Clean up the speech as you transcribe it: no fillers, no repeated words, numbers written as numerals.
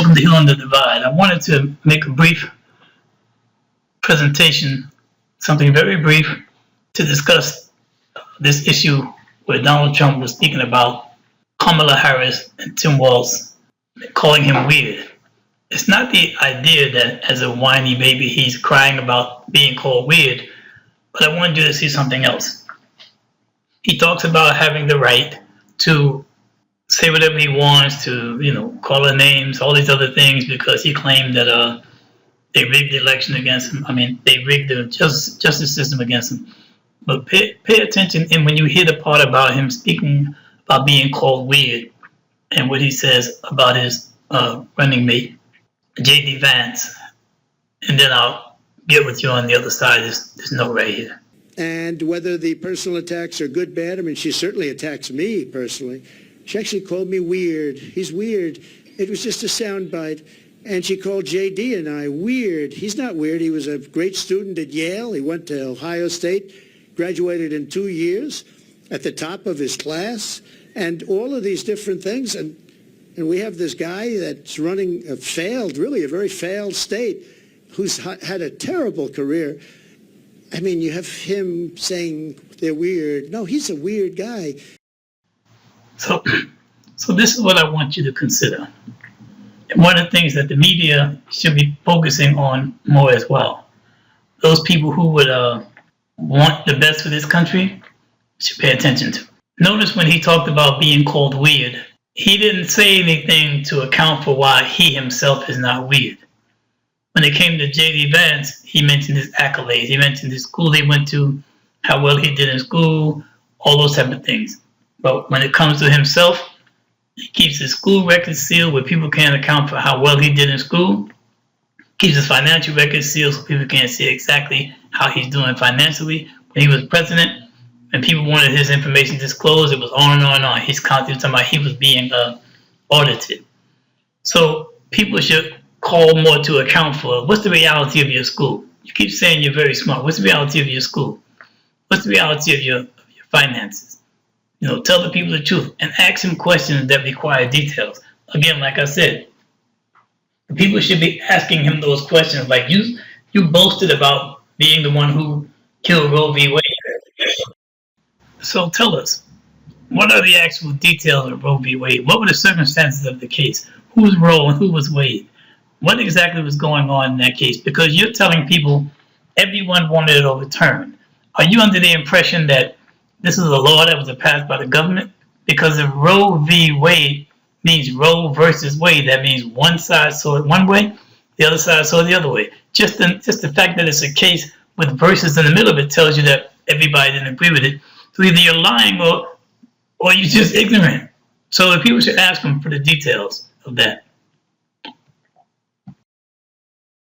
Welcome to Healing the Divide. I wanted to make a brief presentation, something very brief, to discuss this issue where Donald Trump was speaking about Kamala Harris and Tim Walz, calling him weird. It's not the idea that as a whiny baby he's crying about being called weird, but I wanted you to see something else. He talks about having the right to say whatever he wants, to, call her names, all these other things, because he claimed that they rigged the election against him. I mean, they rigged the justice system against him. But pay attention, and when you hear the part about him speaking about being called weird and what he says about his running mate, J.D. Vance, and then I'll get with you on the other side of this note right here. And whether the personal attacks are good, bad, I mean, she certainly attacks me personally. She actually called me weird. He's weird. It was just a soundbite. And she called J.D. and I weird. He's not weird. He was a great student at Yale. He went to Ohio State, graduated in 2 years, at the top of his class, and all of these different things. And we have this guy that's running a very failed state, who's had a terrible career. I mean, you have him saying they're weird. No, he's a weird guy. So this is what I want you to consider. And one of the things that the media should be focusing on more as well. Those people who would want the best for this country should pay attention to. Notice when he talked about being called weird, he didn't say anything to account for why he himself is not weird. When it came to J.D. Vance, he mentioned his accolades. He mentioned the school he went to, how well he did in school, all those type of things. But when it comes to himself, he keeps his school records sealed where people can't account for how well he did in school. Keeps his financial records sealed so people can't see exactly how he's doing financially. When he was president, and people wanted his information disclosed, it was on and on and on. He's constantly talking about he was being audited. So people should call more to account for what's the reality of your school. You keep saying you're very smart. What's the reality of your school? What's the reality of your finances? Tell the people the truth and ask them questions that require details. Again, like I said, people should be asking him those questions. Like you boasted about being the one who killed Roe v. Wade. So tell us, what are the actual details of Roe v. Wade? What were the circumstances of the case? Who was Roe and who was Wade? What exactly was going on in that case? Because you're telling people everyone wanted it overturned. Are you under the impression that this is a law that was passed by the government? Because if Roe v. Wade means Roe versus Wade, that means one side saw it one way, the other side saw it the other way. Just the fact that it's a case with verses in the middle of it tells you that everybody didn't agree with it. So either you're lying or you're just ignorant. So the people should ask them for the details of that.